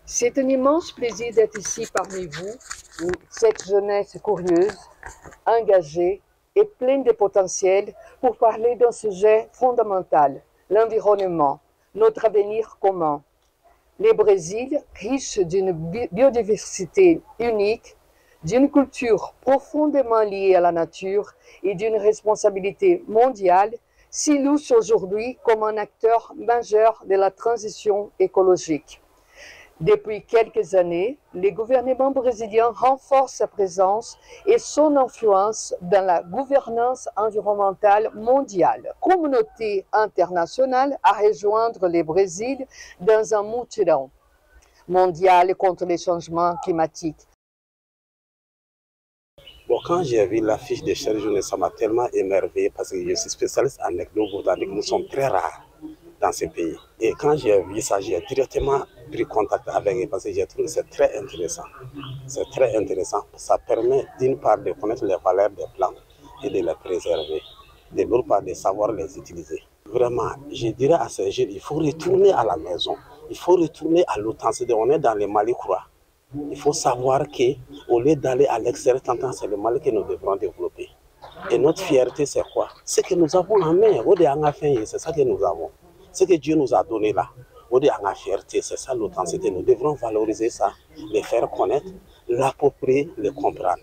C'est un immense plaisir d'être ici parmi vous, cette jeunesse curieuse, engagée et pleine de potentiel pour parler d'un sujet fondamental, l'environnement, notre avenir commun. Le Brésil, riche d'une biodiversité unique, d'une culture profondément liée à la nature et d'une responsabilité mondiale, s'illustre aujourd'hui comme un acteur majeur de la transition écologique. Depuis quelques années, le gouvernement brésilien renforce sa présence et son influence dans la gouvernance environnementale mondiale. La communauté internationale a rejoindre le Brésil dans un mutirão mondial contre les changements climatiques. Bon, quand j'ai vu l'affiche de Chère Journée, ça m'a tellement émerveillé parce que je suis spécialiste en ethno-botanique. Nous sommes très rares dans ce pays. Et quand j'ai vu ça, j'ai directement pris contact avec eux parce que j'ai trouvé que c'est très intéressant. C'est très intéressant. Ça permet d'une part de connaître les valeurs des plantes et de les préserver. De l'autre part de savoir les utiliser. Vraiment, je dirais à ces jeunes, il faut retourner à la maison. Il faut retourner à l'authenticité. On est dans le Mali, quoi. Il faut savoir qu'au lieu d'aller à l'extérieur, c'est le Mali que nous devrons développer. Et notre fierté, c'est quoi? C'est que nous avons en main. C'est ça que nous avons. Ce que Dieu nous a donné là. La fierté, c'est ça l'authenticité. Nous devrons valoriser ça, les faire connaître, l'approprier, le comprendre.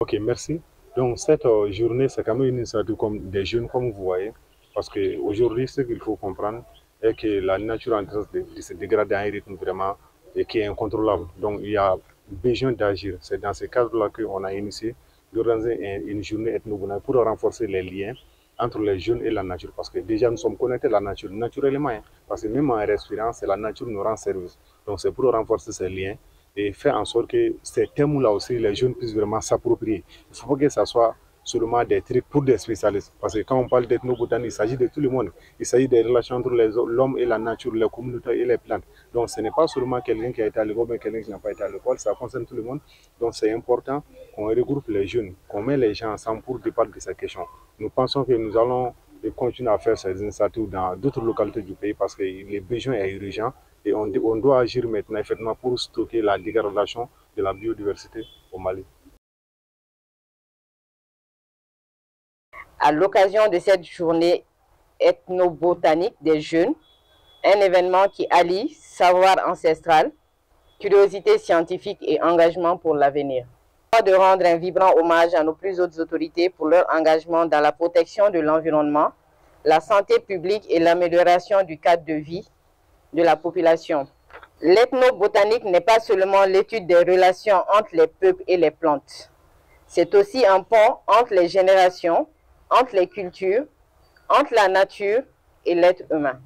Ok, merci. Donc cette journée, c'est quand même une initiative comme des jeunes, comme vous voyez, parce qu'aujourd'hui, ce qu'il faut comprendre est que la nature est en train de se dégrader à un rythme vraiment et qui est incontrôlable. Donc il y a besoin d'agir. C'est dans ce cadre-là qu'on a initié d'organiser une journée ethno-botanique pour renforcer les liens entre les jeunes et la nature, parce que déjà nous sommes connectés à la nature, naturellement, hein, parce que même en respirant, c'est la nature qui nous rend service. Donc c'est pour renforcer ces liens et faire en sorte que ces thèmes-là aussi, les jeunes puissent vraiment s'approprier. Il ne faut pas que ça soit seulement des trucs pour des spécialistes, parce que quand on parle d'ethnobotanie, il s'agit de tout le monde. Il s'agit des relations entre l'homme et la nature, les communautés et les plantes. Donc ce n'est pas seulement quelqu'un qui a été à l'école, mais quelqu'un qui n'a pas été à l'école, ça concerne tout le monde. Donc c'est important qu'on regroupe les jeunes, qu'on met les gens ensemble pour débattre de ces questions. Nous pensons que nous allons continuer à faire ces initiatives dans d'autres localités du pays parce que le besoin est urgent et on doit agir maintenant effectivement pour stocker la dégradation de la biodiversité au Mali. À l'occasion de cette journée ethnobotanique des jeunes, un événement qui allie savoir ancestral, curiosité scientifique et engagement pour l'avenir. De rendre un vibrant hommage à nos plus hautes autorités pour leur engagement dans la protection de l'environnement, la santé publique et l'amélioration du cadre de vie de la population. L'ethnobotanique n'est pas seulement l'étude des relations entre les peuples et les plantes. C'est aussi un pont entre les générations, entre les cultures, entre la nature et l'être humain.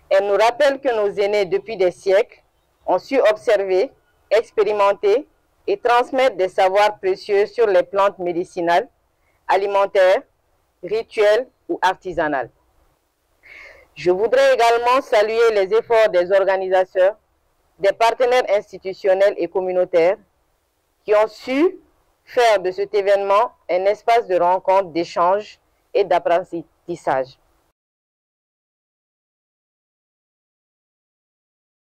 Elle nous rappelle que nos aînés, depuis des siècles, ont su observer, expérimenter et transmettre des savoirs précieux sur les plantes médicinales, alimentaires, rituelles ou artisanales. Je voudrais également saluer les efforts des organisateurs, des partenaires institutionnels et communautaires qui ont su faire de cet événement un espace de rencontre, d'échange et d'apprentissage.